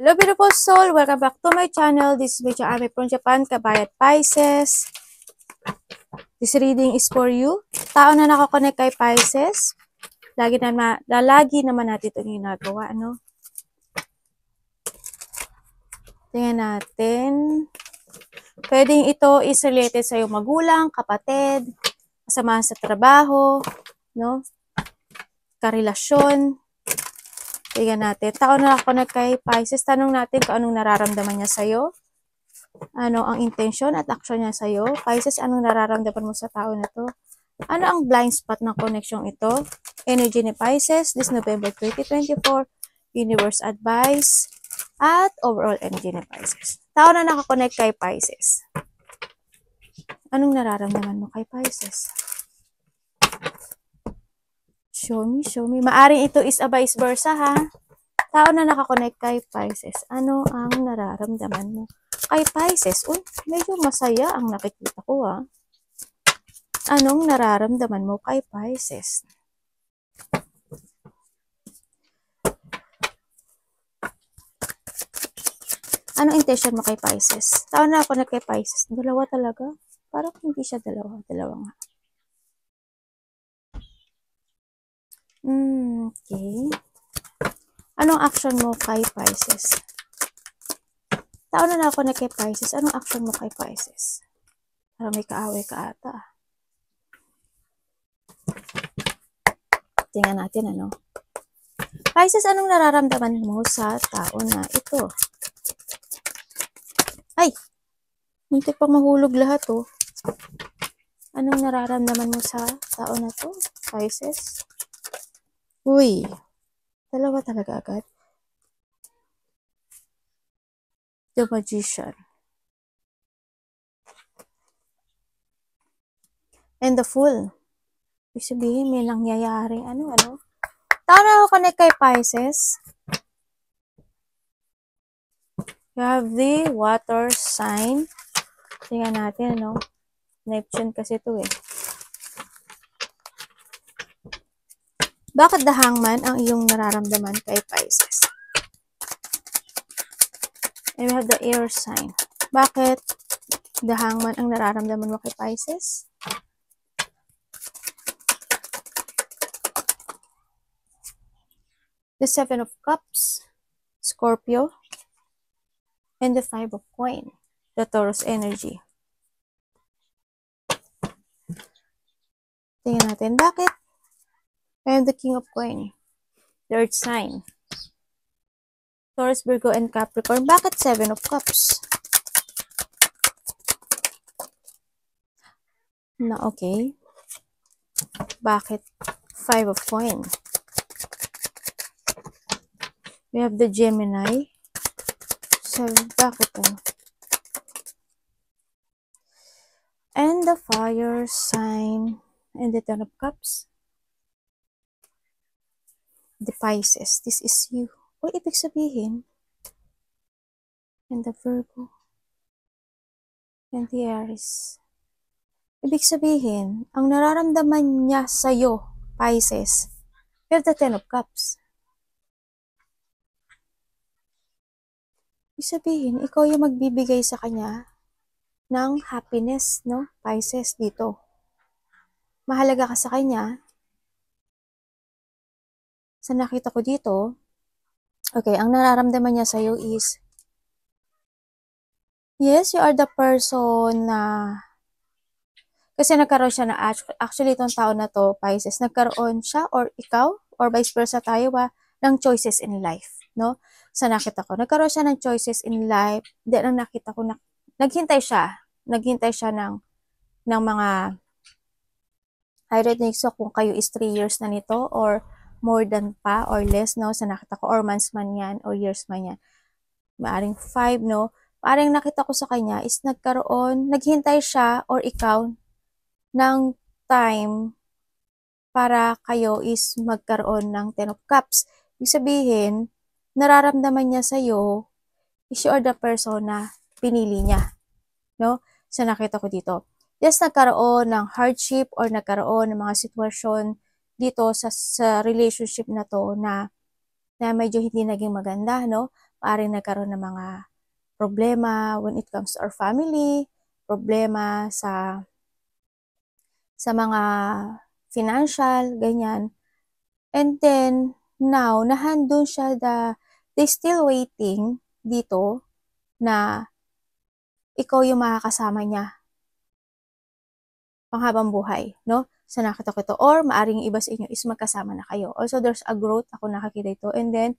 Hello beautiful soul, welcome back to my channel. This is Mecho Ame from Japan, Kabayat Pisces. This reading is for you. Tao na nakakonect kay Pisces. Lagi naman natin ito ginagawa, ano? Tingnan natin. Pwedeng ito is related sa iyong magulang, kapatid, kasamahan sa trabaho, no? Karelasyon. Tingnan natin. Tao na nakakonect kay Pisces. Tanong natin kung anong nararamdaman niya sa'yo. Ano ang intensyon at aksyon niya sa'yo. Pisces, anong nararamdaman mo sa tao na to? Ano ang blind spot ng connection ito? Energy ni Pisces this November 2024. Universe advice. At overall energy ni Pisces. Tao na nakakonect kay Pisces. Anong nararamdaman mo kay Pisces? Show me, show me. Maaring ito is a vice versa, ha? Tao na nakakonect kay Pisces. Ano ang nararamdaman mo kay Pisces? Uy, medyo masaya ang nakikita ko, ha? Anong nararamdaman mo kay Pisces? Anong intention mo kay Pisces? Tao na nakakonect kay Pisces. Dalawa talaga? Parang hindi siya dalawa. Dalawa nga. Okay. Anong action mo kay Pisces? Tao na nakakonect kay Pisces. Anong action mo kay Pisces? Parang may kaaway ka ata. Tingnan natin, ano? Pisces, anong nararamdaman mo sa tao na ito? Ay! Hindi pang mahulog lahat, oh. Anong nararamdaman mo sa tao na to, Pisces? Uy! Dalawa talaga agad. The Magician. And the Fool. Ibig sabihin, may nangyayaring ano. Tao na connect kay Pisces. You have the water sign. Tingnan natin, ano. Neptune kasi ito, eh. Bakit the Hangman ang iyong nararamdaman kay Pisces? And we have the air sign. Bakit the Hangman ang nararamdaman mo kay Pisces? The Seven of Cups, Scorpio, and the Five of Coins, the Taurus energy. Tingnan natin, bakit? And the King of Coins, the Earth sign. Taurus, Virgo, and Capricorn. Bakit Seven of Cups? Na okay. Bakit Five of Coins? We have the Gemini. So, bakit ano? And the Fire sign. And the Ten of Cups. The Pisces. This is you. O, ibig sabihin. And the Virgo. And the Aries. Ibig sabihin, ang nararamdaman niya sa'yo, Pisces, you have the Ten of Cups. Ibig sabihin, ikaw yung magbibigay sa kanya ng happiness, no? Pisces, dito. Mahalaga ka sa kanya. Sa nakita ko dito, okay, ang nararamdaman niya sa'yo is, yes, you are the person na, kasi nagkaroon siya na, actually itong tao na to, Pisces, nagkaroon siya or ikaw, or vice versa tayo ba, ng choices in life, no? Sa nakita ko, nagkaroon siya ng choices in life, then ang nakita ko, naghintay siya ng mga, I don't think so kung kayo is 3 years na nito, or more than pa, or less, no? Sa nakita ko, or months man yan, or years man yan. Maaring 5, no? Parang nakita ko sa kanya is naghintay siya, or ikaw, ng time para kayo is magkaroon ng Ten of Cups. Ibig sabihin, nararamdaman niya sa'yo is you are the person na pinili niya. No? So, nakita ko dito. Yes, nagkaroon ng hardship or nagkaroon ng mga sitwasyon dito sa relationship na to na medyo hindi naging maganda, no? maaaring nagkaroon ng mga problema when it comes to our family, problema sa mga financial, ganyan. And then, now, nahandun siya they still waiting dito na ikaw yung makakasama niya panghabang buhay, no? Sa nakita ko ito. Or, maaring iba sa inyo is magkasama na kayo. Also, there's a growth. Ako nakakita ito. And then,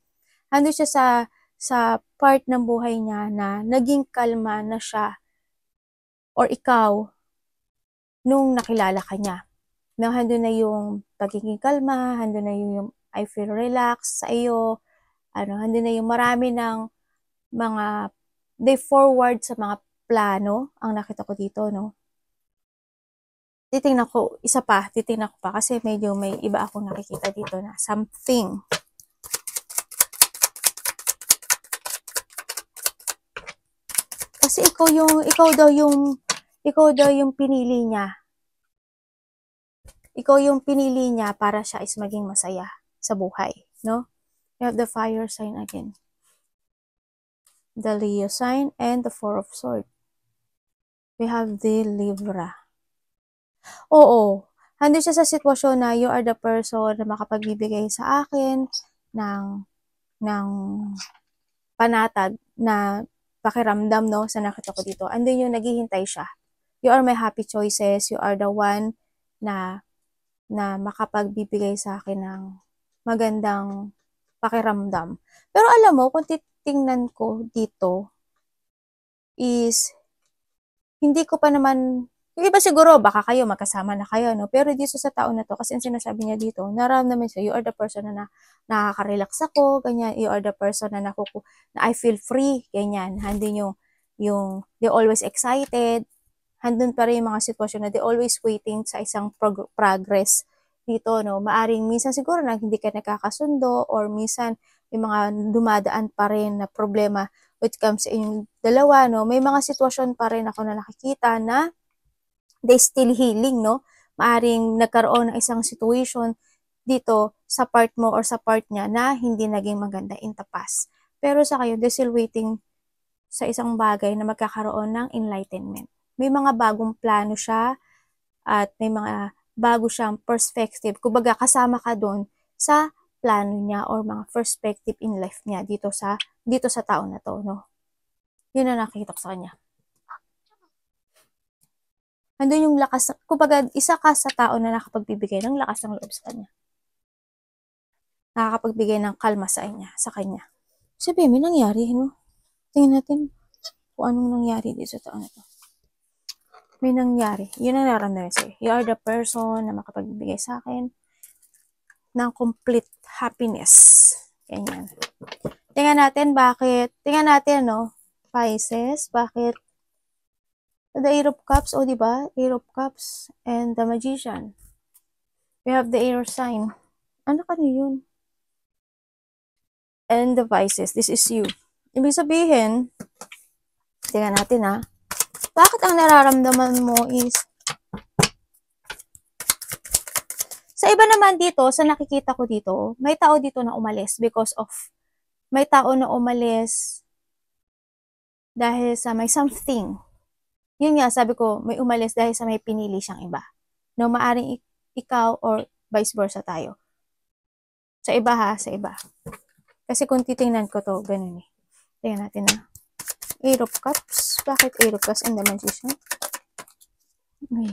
handun siya sa part ng buhay niya na naging kalma na siya or ikaw nung nakilala ka niya. No, handun na yung pagiging kalma, handun na yung I feel relaxed sa iyo, handun na yung marami ng mga they forward sa mga plano ang nakita ko dito, no? Titingnan ko pa kasi medyo may iba akong nakikita dito na something. Kasi ikaw daw yung pinili niya. Ikaw yung pinili niya para siya is maging masaya sa buhay, no? You have the fire sign again. The Leo sign and the Four of Swords. We have the Libra. Oo, handi siya sa sitwasyon na you are the person na makapagbibigay sa akin ng panatag na pakiramdam, no, sa nakita ko dito. Andun yung naghihintay siya. You are my happy choices. You are the one na makapagbibigay sa akin ng magandang pakiramdam. Pero alam mo, kung titingnan ko dito is hindi ko pa naman, yung iba siguro baka kayo magkasama na kayo, no? Pero dito sa tao na to, kasi ang sinasabi niya dito, nararamdaman siya, you are the person na nakaka-relax ako, ganyan, you are the person na I feel free, ganyan. Handin yung they always excited, handun pa rin yung mga sitwasyon na they always waiting sa isang progress dito, no? Maaring minsan siguro na hindi ka nakakasundo or minsan may mga dumadaan pa rin na problema when it comes sa inyong dalawa, no? May mga sitwasyon pa rin ako na nakikita na they still healing, no? Maaring nagkaroon ng isang situation dito sa part mo or sa part niya na hindi naging maganda in the past. Pero sa kayo, they still waiting sa isang bagay na magkakaroon ng enlightenment. May mga bagong plano siya at may mga bago siyang perspective. Kumbaga, kasama ka doon sa plano niya or mga perspective in life niya dito sa tao na to, no? Yun ang nakikita ko sa kanya. Andun yung lakas, kumbaga, isa ka sa tao na nakapagbibigay ng lakas ng loob sa kanya. Nakakapagbigay ng kalma sa kanya. Sabi, may nangyari, no? Tingnan natin kung anong nangyari dito sa tao na to. May nangyari. Yun ang nararamdaman sa'yo. You are the person na makapagbibigay sa akin ng complete happiness. Ganyan. Tingnan natin, no? Pisces, bakit? The Eight of Cups, diba? Eight of Cups and the Magician. We have the air sign. Ano yun? And the Pisces, this is you. Ibig sabihin, tingnan natin, ha? Bakit ang nararamdaman mo is sa iba naman dito, sa nakikita ko dito, may tao dito na umalis may tao na umalis dahil sa may something. Yun nga, sabi ko, may umalis dahil sa may pinili siyang iba. No, maaring ikaw or vice versa tayo. Sa iba, ha? Sa iba. Kasi kung titingnan ko to, ganun eh. Tingnan natin, ha? Eight of Cups. Bakit Eight of Cups and the Magician? Okay.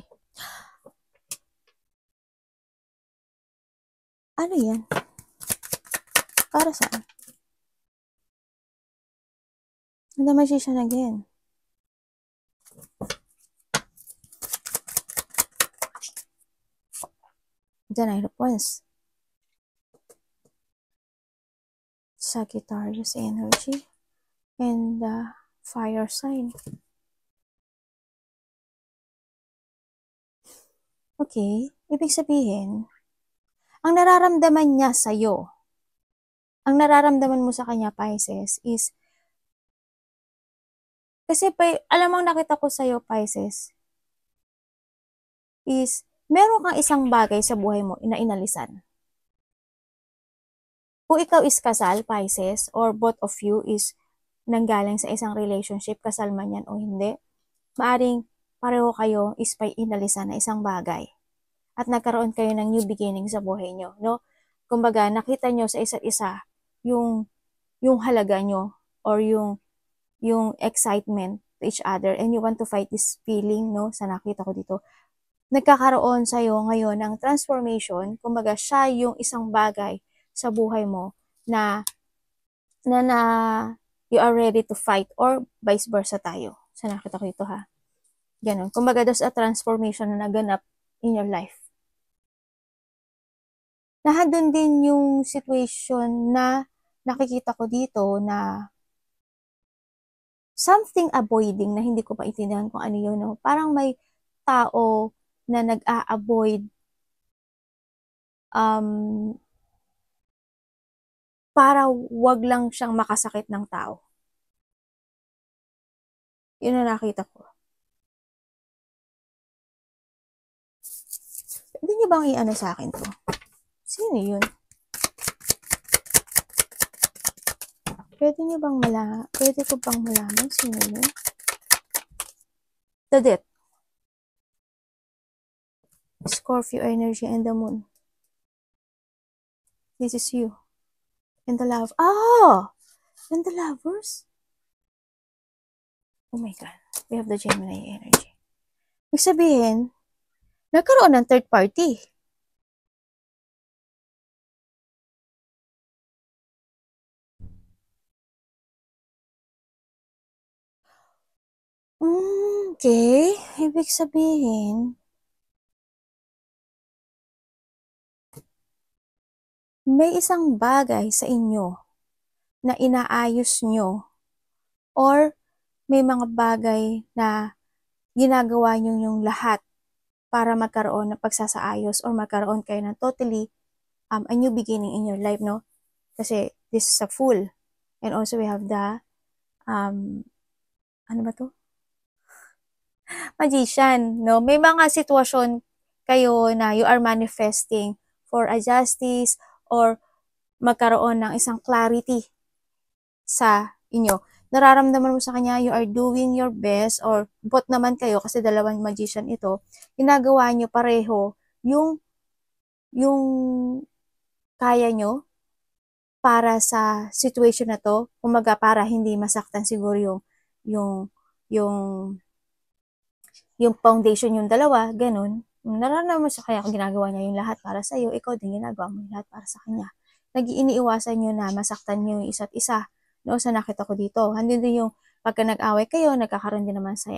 Ano yan? Para saan? And the Magician again. The Nine of Wands. Sagittarius energy. And the fire sign. Okay, ibig sabihin, ang nararamdaman niya sa'yo, ang nararamdaman mo sa kanya, Pisces, is, kasi alam mo, nakita ko sa'yo, Pisces, is, meron kang isang bagay sa buhay mo na inalisan. Kung ikaw is kasal, Pisces, or both of you is nanggaling sa isang relationship, kasal man yan o hindi, maaring pareho kayo is may inalisan na isang bagay at nagkaroon kayo ng new beginning sa buhay nyo, no? Kumbaga, nakita nyo sa isa't isa yung, yung halaga nyo or yung excitement to each other and you want to fight this feeling, no? Sa nakita ko dito. Nagkakaroon sa'yo ngayon ng transformation, kumbaga siya yung isang bagay sa buhay mo na you are ready to fight or vice versa tayo. Sa nakita ko ito ha. Ganon. Kumbaga there's a transformation na naganap in your life. Nandun din yung situation na nakikita ko dito na something avoiding na hindi ko maintindihan kung ano yun. No? Parang may tao na nag-a-avoid para wag lang siyang makasakit ng tao. Yun na nakita ko. Pwede niyo bang i-ano sa akin to? Sino yun? Pwede ko bang malaman sino yun? The Death. Scorpio energy and the moon. This is you. And the love. Oh! And the lovers? Oh my God. We have the Gemini energy. Ibig sabihin, nagkaroon ng third party. Okay. Ibig sabihin, may isang bagay sa inyo na inaayos nyo or may mga bagay na ginagawa nyo yung lahat para magkaroon ng pagsasaayos or magkaroon kayo ng totally a new beginning in your life, no? Kasi this is a Fool. And also we have the ano ba to? Magician, no? May mga sitwasyon kayo na you are manifesting for a justice or magkaroon ng isang clarity sa inyo. Nararamdaman mo sa kanya, you are doing your best or both naman kayo kasi dalawang magician ito, ginagawa nyo pareho yung kaya nyo para sa situation na to, kumaga para hindi masaktan siguro yung, yung, yung foundation yung dalawa, ganun. Nararamdaman mo sa kaya kung ginagawa niya yung lahat para sa iyo, ikaw din ginagawa mo yung lahat para sa kanya. Nag-iiniiwasan nyo na masaktan nyo yung isa't isa. No, sa nakita ko dito. Hindi din yung pagka nag-away kayo, nagkakaroon din naman sa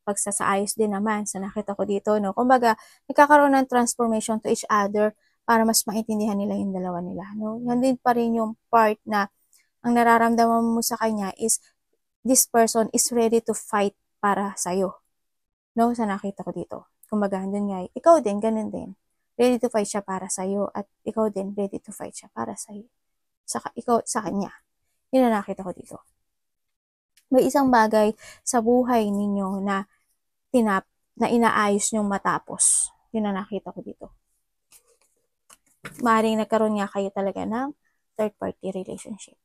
pagsasaayos din naman sa nakita ko dito. No? Kumbaga, nagkakaroon ng transformation to each other para mas maintindihan nila yung dalawa nila. No? Yan din pa rin yung part na ang nararamdaman mo sa kanya is this person is ready to fight para sa'yo. No? Sa nakita ko dito. Kumbaga, andun nga, ikaw din, ganun din. Ready to fight siya para sa'yo at ikaw din ready to fight siya para sa'yo. Ikaw sa kanya. Yun na nakita ko dito. May isang bagay sa buhay ninyo na inaayos nyong matapos. Yun na nakita ko dito. Maaaring nagkaroon nga kayo talaga ng third party relationship.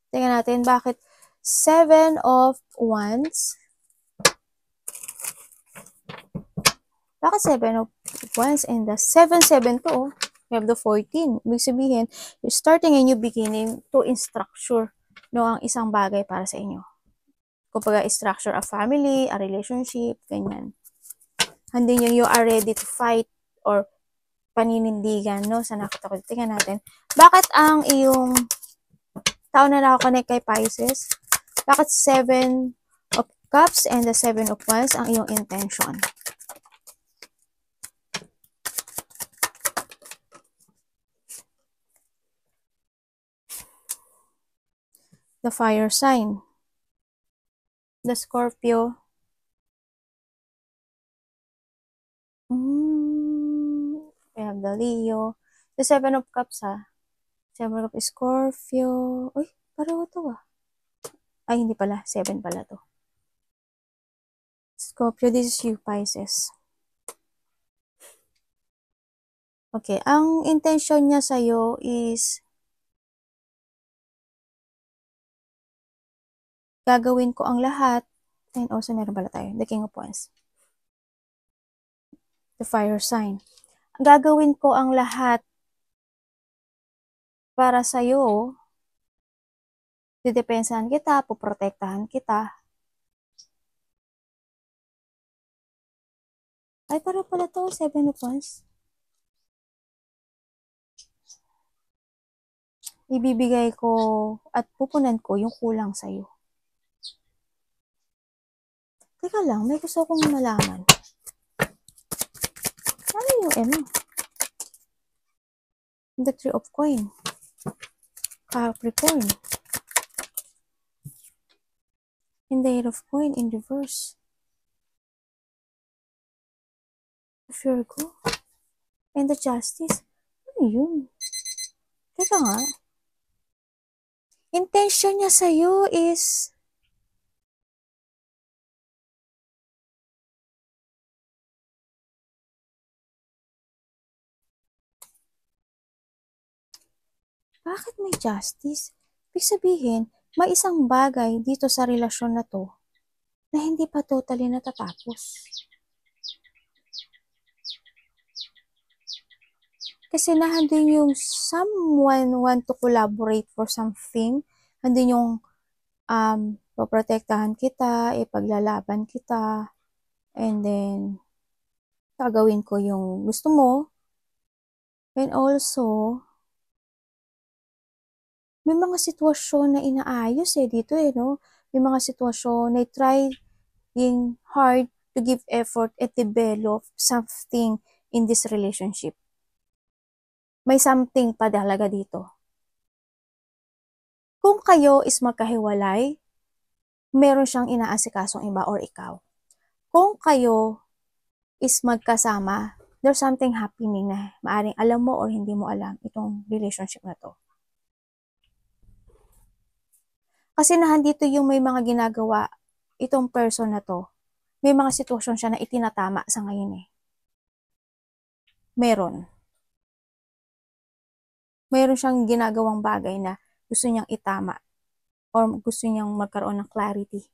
Tingnan natin bakit 7 of Wands. Bakit 7 of Wands and the 7-7 to? We have the 14. Ibig sabihin, you're starting a new beginning to structure ang isang bagay para sa inyo. Kumbaga, structure a family, a relationship, ganyan. Hindi nyo you are ready to fight or paninindigan, no? Sa nakita ko. Tingnan natin. Bakit ang iyong tao na nakakonect kay Pisces? Bakit 7 of Cups and the 7 of Wands ang iyong intention? The fire sign. The Scorpio. We have the Leo. The 7 of Cups, ha? 7 of Scorpio. Uy, pareho to, ah. Ay, hindi pala. 7 pala to. Scorpio, this is you, Pisces. Okay, ang intention niya sa'yo is Gagawin ko ang lahat. And also, meron pala tayo. The King of Wands. The fire sign. Gagawin ko ang lahat para sa'yo. Didepensahan kita, poprotektahan kita. Ay, pareho pala to, 7 of Wands. Ibibigay ko at pupunan ko yung kulang sa'yo. Teka lang, may gusto akong malaman. Ano yung The 3 of Coin. Capricorn. And the 8 of Coin in reverse. Virgo. And the Justice. Ano yun? Teka nga. Intention niya sa'yo is bakit may justice? Ibig sabihin, may isang bagay dito sa relasyon na to na hindi pa totally natatapos. Kasi nahandun yung someone want to collaborate for something. Handun yung poprotektahan kita, ipaglalaban kita, and then gagawin ko yung gusto mo. And also, may mga sitwasyon na inaayos dito no? May mga sitwasyon na trying hard to give effort and develop something in this relationship. May something pa talaga dito. Kung kayo is magkahiwalay, meron siyang inaasikasong iba or ikaw. Kung kayo is magkasama, there's something happening na maaring alam mo or hindi mo alam itong relationship na to. Kasi nahandito yung may mga ginagawa itong person na to. May mga sitwasyon siya na itinatama sa ngayon Meron siyang ginagawang bagay na gusto niyang itama or gusto niyang magkaroon ng clarity.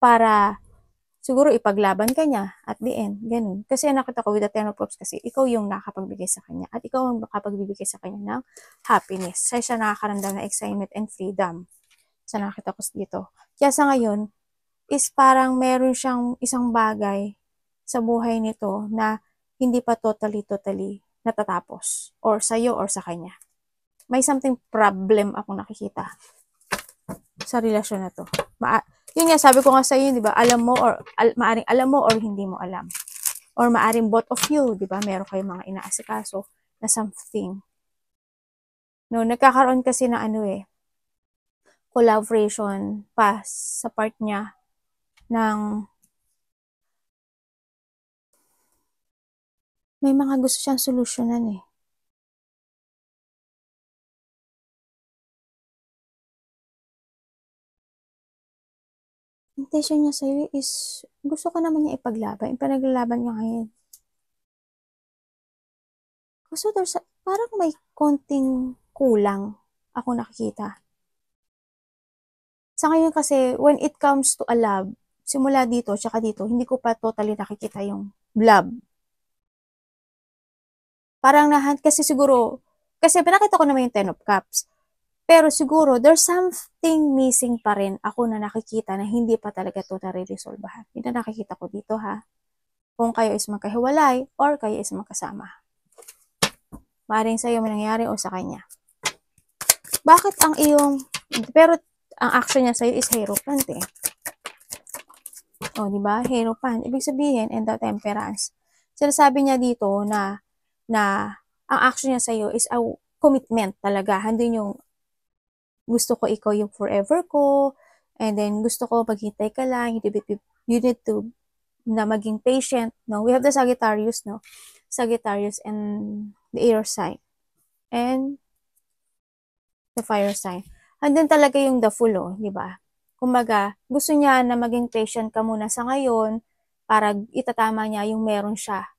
Para siguro ipaglaban ka niya at the end, ganun. Kasi nakita ko with the 10 of Cups kasi ikaw yung nakapagbigay sa kanya at ikaw ang nakapagbibigay sa kanya ng happiness. Siya nakakaramdam ng excitement and freedom. Sa nakita ko dito. Kaya sa ngayon, is parang meron siyang isang bagay sa buhay nito na hindi pa totally natatapos. Or sa'yo or sa kanya. May something problem akong nakikita sa relasyon na to. Yun nga, sabi ko nga sa iyo, di ba, alam mo or maaring alam mo or hindi mo alam. Or maaring both of you, di ba, meron kayong mga inaasikaso na something. No, nagkakaroon kasi na collaboration pa sa part niya ng may mga gusto siyang solusyonan Intention niya sa'yo is gusto ka naman niya ipaglaban. Ipanaglalaban niya ngayon. Kaso parang may konting kulang ako nakikita. Sa ngayon kasi, when it comes to a love, simula dito, tsaka dito, hindi ko pa totally nakikita yung love. Parang kasi siguro, kasi pinakita ko naman yung 10 of Cups. Pero siguro, there's something missing pa rin ako na nakikita na hindi pa talaga ito nare-resolbahan. Yun na nakikita ko dito Kung kayo is magkahiwalay or kayo is magkasama. Maaaring sa'yo may nangyari o sa kanya. Bakit pero ang action niya sa'yo is Hierophant O, di ba? Hierophant. Ibig sabihin, and the Temperance. Sinasabi niya dito na ang action niya sa'yo is a commitment talaga. Handun yung gusto ko ikaw yung forever ko, and then gusto ko maghintay ka lang, you need to na maging patient, no? We have the Sagittarius, no? Sagittarius and the air sign. And the fire sign. Andun talaga yung the Fool, di ba? Kumbaga, gusto niya na maging patient ka muna sa ngayon para itatama niya yung meron siya,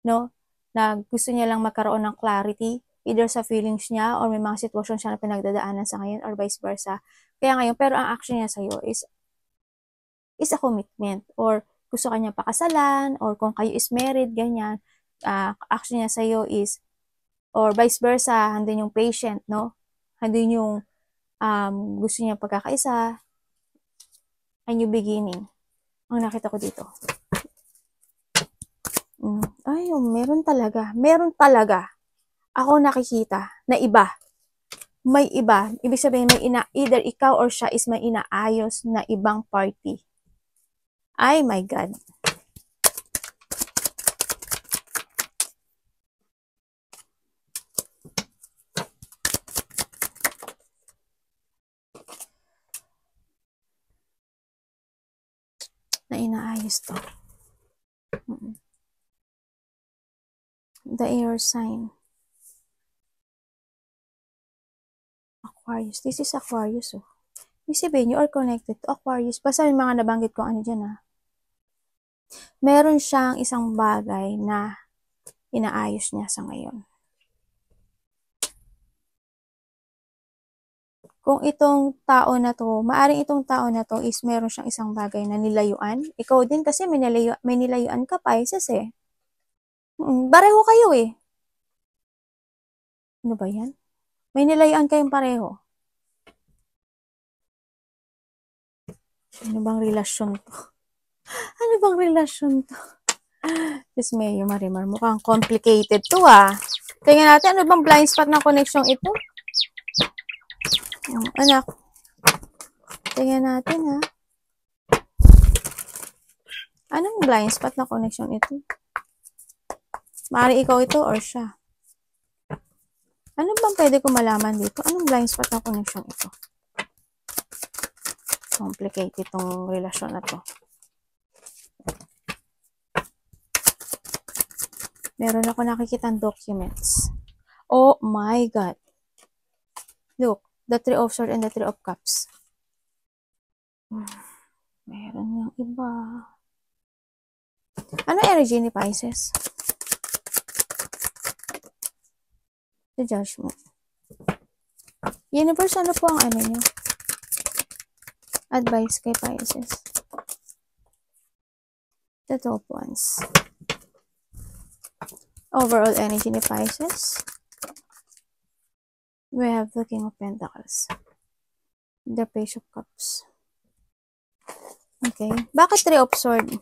no? Na gusto niya lang magkaroon ng clarity either sa feelings niya or may mga sitwasyon siya na pinagdadaanan sa ngayon or vice versa. Kaya ngayon, pero ang action niya sa'yo is a commitment or gusto kanya pakasalan or kung kayo is married, ganyan, action niya sa'yo is or vice versa, handin yung patient, no? Handin yung gusto niya pagkakaisa, a new beginning. Ang nakita ko dito. Ay, meron talaga. Meron talaga. Ako nakikita na iba. May iba. Ibig sabihin, either ikaw or siya is may inaayos na ibang party. Ay, my God. Na inaayos to. The air sign. Aquarius. This is Aquarius, oh. Ibig sabihin, you are connected to Aquarius. Basta yung mga nabanggit ko ano dyan, ah. Meron siyang isang bagay na inaayos niya sa ngayon. Kung itong tao na to, maaring itong tao na to is meron siyang isang bagay na nilayuan. Ikaw din kasi may nilayuan ka, Pisces eh. Pareho kayo eh. Ano ba yan? May nilayuan kayong pareho. Ano bang relasyon to? Ano bang relasyon to? Diyos Mayo, Marimar, mukhang complicated to ah. Tingnan natin, ano bang blind spot ng connection ito? Anak, tingnan natin ha. Anong blind spot na connection ito? Maaari ikaw ito or siya. Ano bang pwede ko malaman dito? Anong blind spot na connection ito? Complicated itong relasyon na to. Meron ako nakikitang documents. Oh my God. Look. The Three of Swords and the Three of Cups. Meron yung iba. Ano energy ni Pisces? The Judgment. Universe, ano po ang ano niyo? Advice kay Pisces. The Two of Wands. Overall energy ni Pisces. We have the King of Pentacles. The Page of Cups. Okay. Bakit Three of Swords?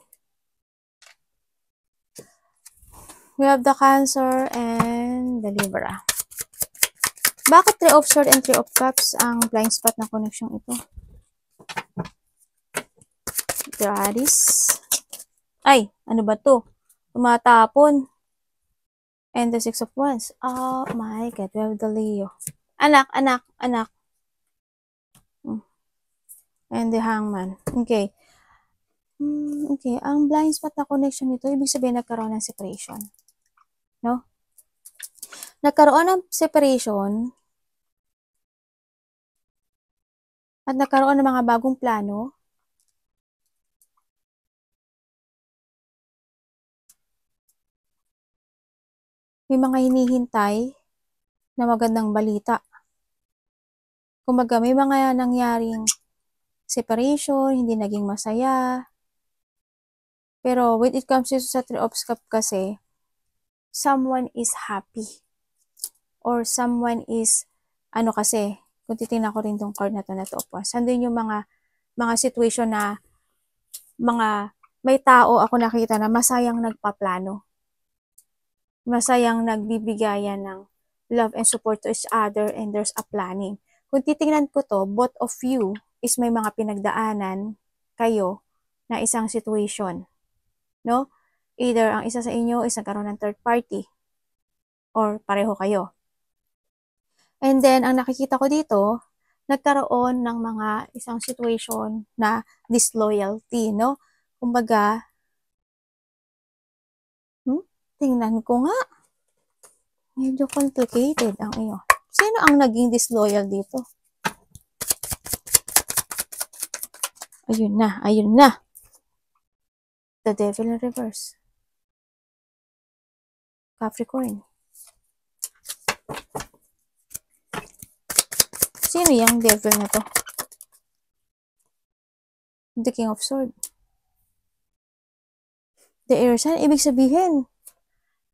We have the Cancer and the Libra. Bakit Three of Swords and Three of Cups ang blind spot na connection ito? The Aries. Ay, ano ba to? Tumatapon. And the Six of Wands. Oh my God. We have the Leo. Anak. And the Hangman. Okay. Okay. Ang blind spot na connection nito, ibig sabihin nagkaroon ng separation. No? Nagkaroon ng separation at nagkaroon ng mga bagong plano. May mga hinihintay na magandang balita. Kumbaga, may mga nangyaring separation, hindi naging masaya. Pero when it comes to sa Three of Cups kasi, someone is happy. Or someone is, ano kasi, kung titignan ko rin tong card na to na Two of Wands, andun yung mga situation na may tao ako nakita na masayang nagpaplano. Masayang nagbibigayan ng love and support to each other and there's a planning. Kung titingnan ko to, both of you is may mga pinagdaanan kayo na isang situation. No? Either ang isa sa inyo is nagkaroon ng third party or pareho kayo. And then, ang nakikita ko dito, nagkaroon ng mga isang situation na disloyalty, no? Kumbaga, tingnan ko nga. Medyo complicated ang iyo. Sino ang naging disloyal dito? Ayun na. The Devil in Reverse. Capricorn. Sino yung devil na to? The King of Swords. The air sign, ibig sabihin,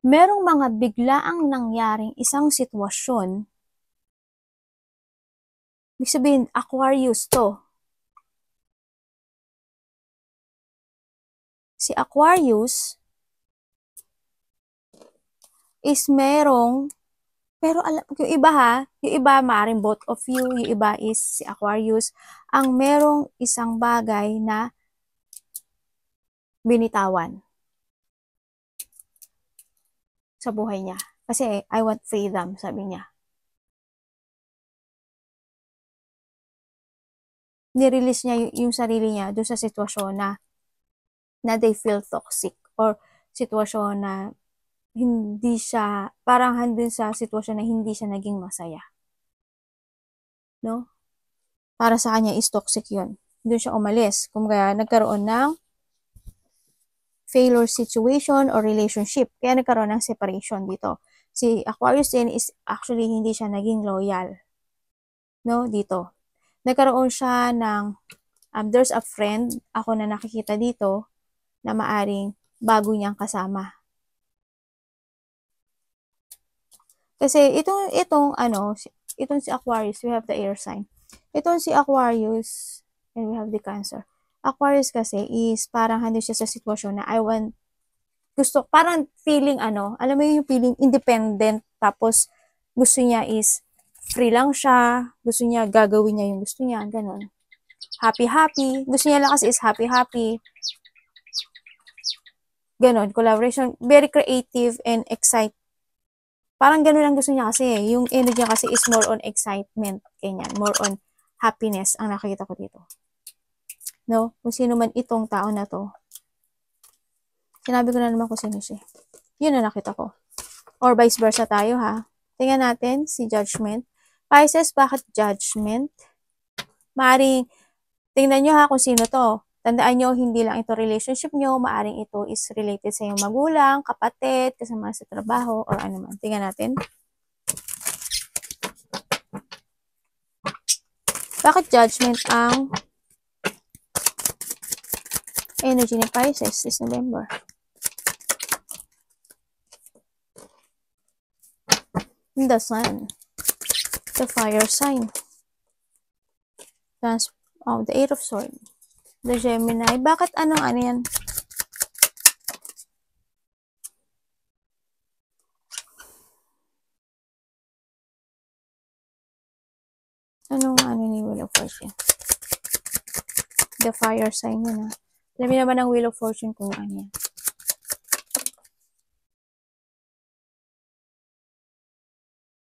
merong mga biglaang nangyaring isang sitwasyon. Ibig sabihin, Aquarius to. Si Aquarius is merong, pero alam, yung iba ha, yung iba maaaring both of you, yung iba is si Aquarius, ang merong isang bagay na binitawan sa buhay niya. Kasi, I want freedom, sabi niya. Nirelease niya yung sarili niya doon sa sitwasyon na they feel toxic or sitwasyon na hindi siya, parang handun sa sitwasyon na hindi siya naging masaya. No? Para sa kanya is toxic yun. Doon siya umalis. Kung kaya nagkaroon ng failure situation or relationship. Kaya nagkaroon ng separation dito. Si Aquarius din is actually hindi siya naging loyal. No? Dito. Nagkaroon siya ng, there's a friend, ako na nakikita dito, na maaring bago niyang kasama. Kasi itong si Aquarius, we have the air sign. Itong si Aquarius, and we have the Cancer. Aquarius kasi is parang handi siya sa sitwasyon na parang feeling alam mo yung feeling independent, tapos gusto niya is free lang siya, gusto niya gagawin niya yung gusto niya, ganun. Happy-happy, gusto niya lang kasi is happy-happy. Ganon, collaboration, very creative and excited. Parang ganun lang gusto niya kasi. Yung energy niya kasi is more on excitement. Ganyan. More on happiness ang nakikita ko dito. No? Kung sino man itong tao na to. Sinabi ko na naman kung sino siya. Yun na nakita ko. Or vice versa tayo ha. Tingnan natin si Judgment. Pisces, bakit Judgment? Maaring, tingnan nyo ha kung sino to. Tandaan nyo, hindi lang ito relationship nyo, maaring ito is related sa iyong magulang, kapatid, kasama sa trabaho, or ano man. Tingnan natin. Bakit Judgment ang energy ni Pisces this November? The Sun. The fire sign. The Eight of Swords. The Gemini. Bakit ano yan? Anong ni Wheel of Fortune? The fire sign yun ha. Alam naman ang Wheel of Fortune kung ano yan.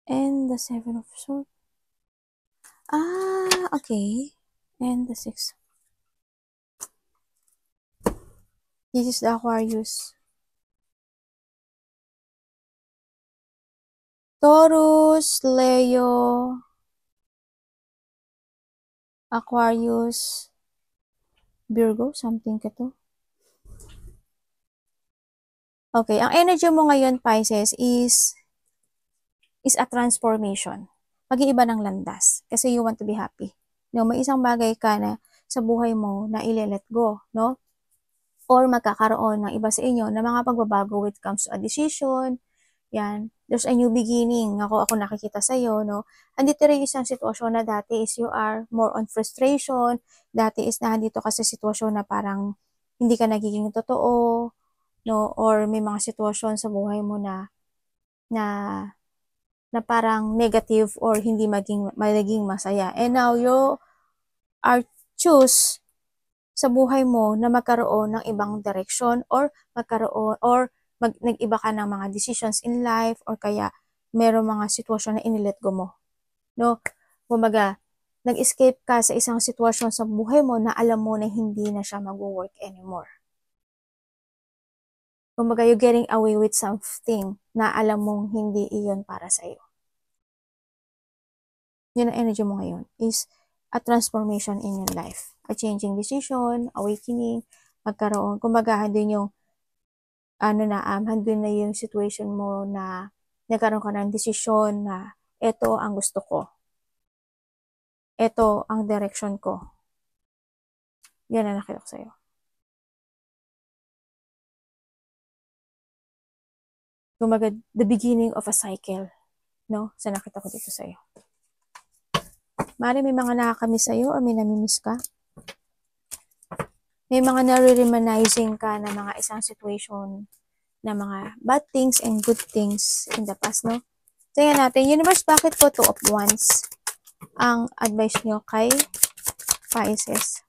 And the Seven of Swords. Okay. And the Six. This is the Aquarius. Taurus, Leo, Aquarius, Virgo, something ka to. Okay, ang energy mo ngayon, Pisces, is a transformation. Pag-iiba ng landas. Kasi you want to be happy. No, may isang bagay ka na sa buhay mo na ile-let go, no? Or magkakaroon ng iba sa inyo na mga pagbabago when it comes to a decision. Yan. There's a new beginning. Ako nakikita sa'yo, no? Andito rin isang sitwasyon na dati is you are more on frustration. Dati is nandito ka sa sitwasyon na parang hindi ka nagiging totoo, no? Or may mga sitwasyon sa buhay mo na parang negative or hindi maging masaya. And now you are choose sa buhay mo na magkaroon ng ibang direction or nag-iba ka ng mga decisions in life or kaya meron mga sitwasyon na inilet go mo. No? Kumaga, nag-escape ka sa isang sitwasyon sa buhay mo na alam mo na hindi na siya mag-work anymore. Kumaga, you're getting away with something na alam mong hindi iyon para sa'yo. Yun ang energy mo ngayon is a transformation in your life. A changing decision, awakening, magkaroon. Kumbaga, handun yung handun na yung situation mo na nagkaroon ka ng desisyon na ito ang gusto ko. Ito ang direction ko. Yan ang nakita ko sa'yo. Kumaga, the beginning of a cycle. No? Sa nakita ko dito sa'yo. Mari may mga nakakamiss sa'yo or may namimiss ka. May mga nare-reminiscing ka na mga isang situation na mga bad things and good things in the past, no? Tingnan natin, Universe, bakit po 2 of Wands ang advice nyo kay Pisces?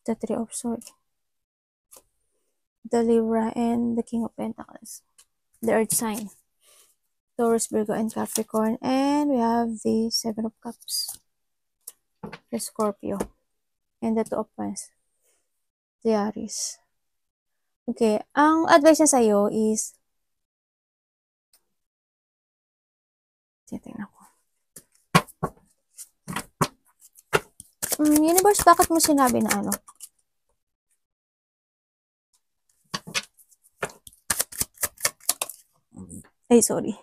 The 3 of Swords, the Libra, and the King of Pentacles. The Earth sign. Taurus, Virgo, and Capricorn. And we have the 7 of Cups. The Scorpio. And the 2 of Wands. The Aries. Okay, ang advice niya sa'yo is, titingnan ko. Universe, bakit mo sinabi na ano? Ay, sorry.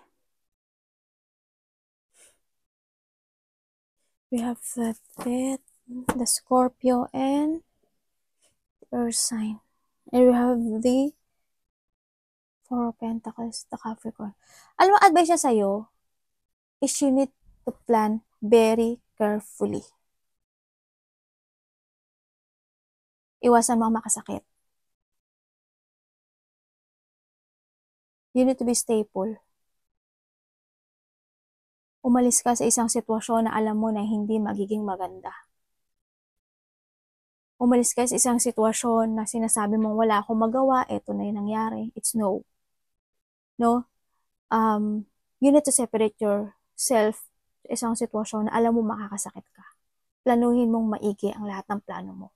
We have the Death, the Scorpio, and the Earth sign. And we have the 4 of Pentacles, the Capricorn. Alam mo, advice niya sa'yo is you need to plan very carefully. Iwasan mo ang makasakit. You need to be stable. Umalis ka sa isang sitwasyon na alam mo na hindi magiging maganda. Umalis ka sa isang sitwasyon na sinasabi mong wala akong magawa, eto na yung nangyari. It's no. No? You need to separate yourself sa isang sitwasyon na alam mo makakasakit ka. Planuhin mong maigi ang lahat ng plano mo.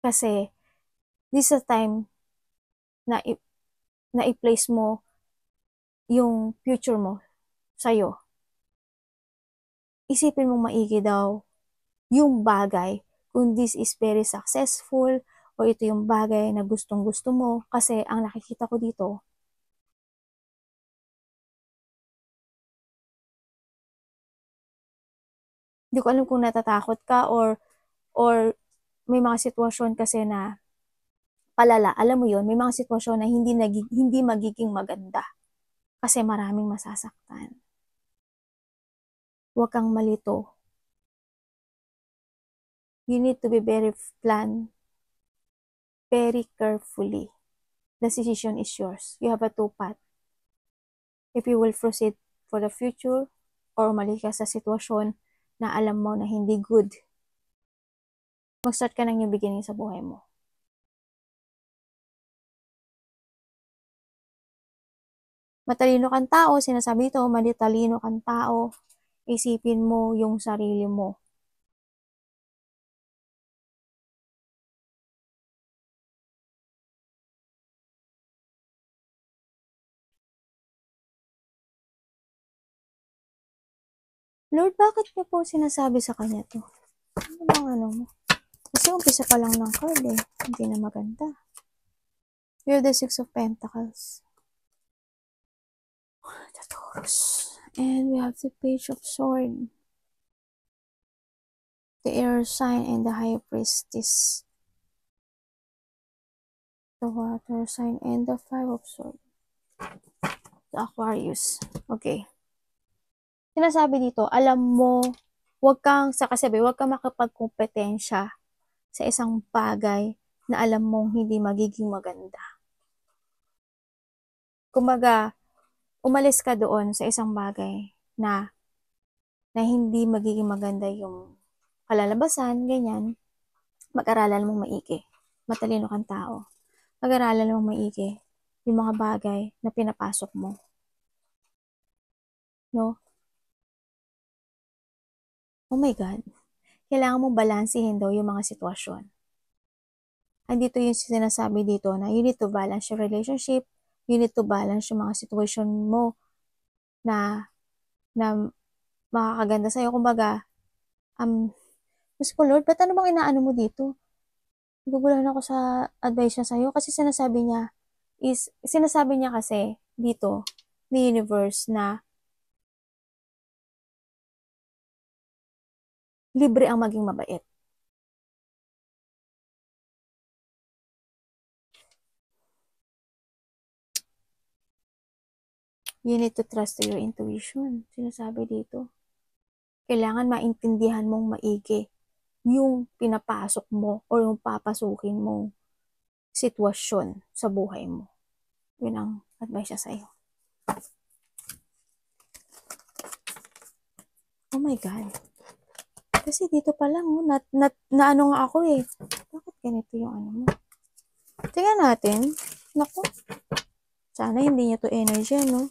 Kasi, this is the time na i-place mo yung future mo sa'yo. Isipin mong maigi daw yung bagay kung this is very successful o ito yung bagay na gustong-gusto mo. Kasi ang nakikita ko dito, hindi ko alam kung natatakot ka or may mga sitwasyon kasi na palala. Alam mo yon, may mga sitwasyon na hindi magiging maganda kasi maraming masasaktan. Huwag kang malito. You need to be very plan very carefully. The decision is yours. You have a 2 path. If you will proceed for the future or umali ka sa sitwasyon na alam mo na hindi good, mag-start ka ng new beginning sa buhay mo. Matalino kang tao, sinasabi ito, malitalino kang tao, isipin mo yung sarili mo. Lord, bakit niyo po sinasabi sa kanya to? Ano bang ano mo? Kasi umpisa pa lang ng card eh. Hindi na maganda. We have the 6 of Pentacles. The Taurus. And we have the Page of Swords. The Air sign and the High Priestess. The Water sign and the 5 of Swords. The Aquarius. Okay. Sinasabi dito, alam mo, huwag kang makapagkompetensya sa isang bagay na alam mong hindi magiging maganda. Kumbaga, umalis ka doon sa isang bagay na hindi magiging maganda yung kalalabasan, ganyan. Mag-aralan mong maigi. Matalino kang tao. Mag-aralan mong maigi yung mga bagay na pinapasok mo. No? Oh my God. Kailangan mong balansehin daw yung mga sitwasyon. Andito yung sinasabi dito na you need to balance your relationship, you need to balance yung mga situation mo na makakaganda sa'yo. Kumbaga, Diyos ko Lord, ba't ano bang inaano mo dito? naguguluhan ako sa advice niya sa'yo kasi sinasabi niya kasi dito, ni universe na libre ang maging mabait. You need to trust your intuition. Sinasabi dito. Kailangan maintindihan mong maigi yung pinapasok mo o yung papasukin mong sitwasyon sa buhay mo. Yun ang advice niya sa'yo. Oh my God. Kasi dito pa lang, na ano nga ako eh. Bakit ganito yung ano mo? Tingnan natin. Naku. Sana hindi niya to energy, no?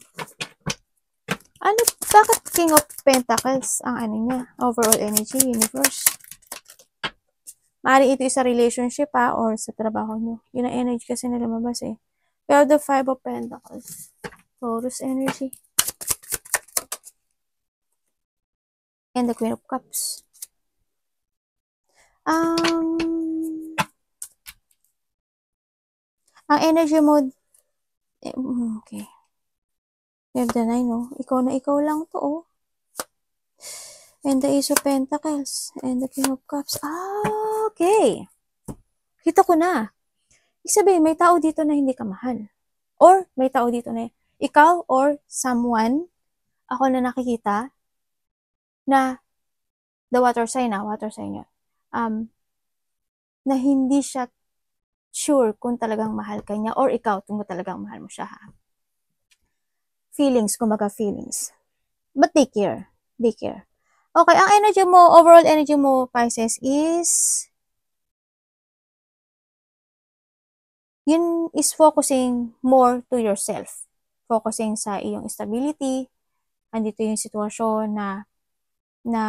Ano, bakit King of Pentacles ang ano niya? Overall energy, universe. Maaaring ito sa relationship or sa trabaho nyo. Yun ang energy kasi na lumabas eh. Pero the Five of Pentacles. Taurus energy. And the Queen of Cups. Ang energy mo, okay. You have the 9, no? Ikaw na ikaw lang to, oh. And the Ace of Pentacles. And the King of Cups. Okay. Kita ko na. Ibig sabihin, may tao dito na hindi ka mahal. Or, may tao dito na ikaw or someone, ako na nakikita, na the water sign yun. Na hindi siya sure kung talagang mahal ka niya or ikaw kung talagang mahal mo siya, ha? Feelings, kumbaga feelings. But take care. Be care. Okay, ang energy mo, overall energy mo, Pisces, yun is focusing more to yourself. Focusing sa iyong stability. Andito yung sitwasyon na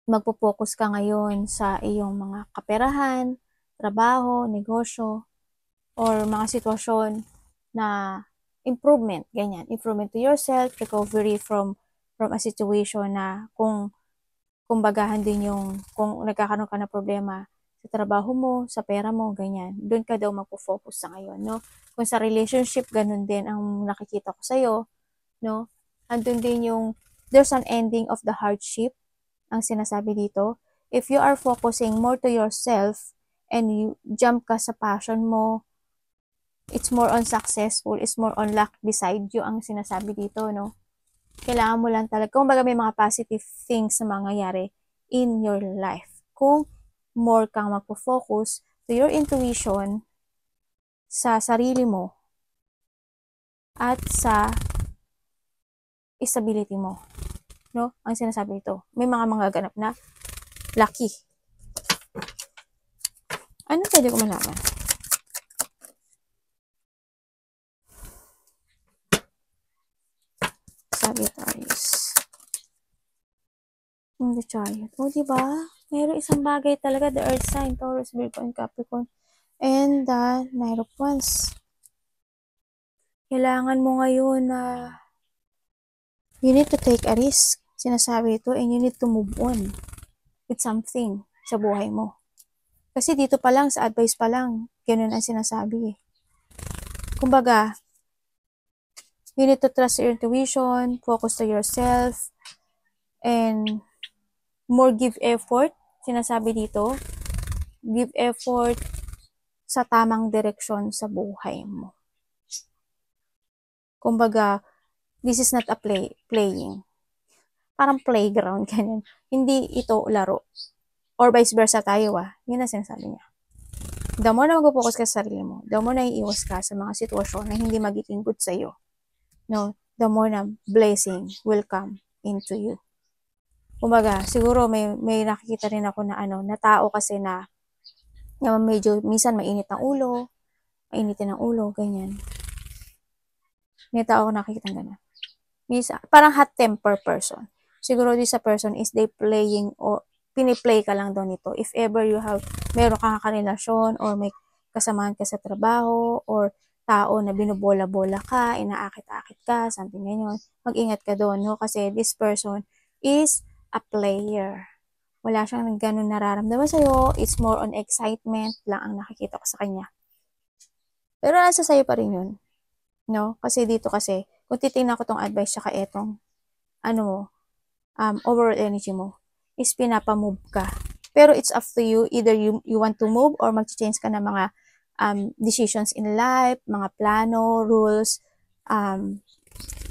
magpo-focus ka ngayon sa iyong mga kaperahan, trabaho, negosyo, or mga sitwasyon na improvement, ganyan. Improvement to yourself, recovery from a situation na kung bagahan din yung, kung nagkakaroon ka na problema sa trabaho mo, sa pera mo, ganyan. Doon ka daw magpo-focus sa ngayon, no? Kung sa relationship, ganun din ang nakikita ko sa'yo, no? Andun din yung, there's an ending of the hardship, ang sinasabi dito. If you are focusing more to yourself, and you jump ka sa passion mo, it's more on successful, it's more on luck beside you ang sinasabi dito, no? Kailangan mo lang talaga, kung baga may mga positive things na mangyayari in your life. Kung more kang magpo-focus to your intuition, sa sarili mo, at sa stability mo, no? Ang sinasabi dito, may mga ganap na lucky. Ano pwede ko malaman? Sagittarius. The Chariot. O, diba? Mayroong isang bagay talaga, the Earth sign, Taurus, Virgo, and Capricorn. And the Knight of Wands. Kailangan mo ngayon na you need to take a risk. Sinasabi ito, and you need to move on with something sa buhay mo. Kasi dito pa lang, sa advice pa lang, ganun ang sinasabi eh. Kumbaga, you need to trust your intuition, focus to yourself, and more give effort, sinasabi dito, give effort sa tamang direksyon sa buhay mo. Kumbaga, this is not a playing. Parang playground, ganyan. Hindi ito laro. Or vice versa tayo, Yun ang sinasabi niya. The more na mag-focus ka sa sarili mo, the more na iiwas ka sa mga sitwasyon na hindi magiging good sa'yo, no? The more na blessing will come into you. Kumbaga, siguro may nakikita rin ako na na tao kasi na medyo minsan mainitin ng ulo, ganyan. May tao ako nakikita ganyan. Minsan, parang hot temper person. Siguro this person is they playing or piniplay ka lang daw nito. If ever meron kang karelasyon or may kasamahan ka sa trabaho or tao na binubola-bola ka, inaakit-akit ka, something ganyan, mag-ingat ka doon, no? Kasi this person is a player. Wala siyang ganun nararamdaman sa'yo. It's more on excitement lang ang nakikita ko sa kanya. Pero nasa sa'yo pa rin yun. No? Kasi dito kasi, kung titingnan ko tong advice tsaka etong, overall energy mo, is pinapamove ka. Pero it's up to you. Either you want to move or mag-change ka ng mga decisions in life, mga plano, rules,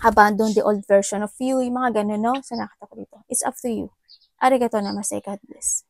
abandon the old version of you, yung mga ganun, no? Sa nakita ko dito. It's up to you. Arigato namaste, God bless.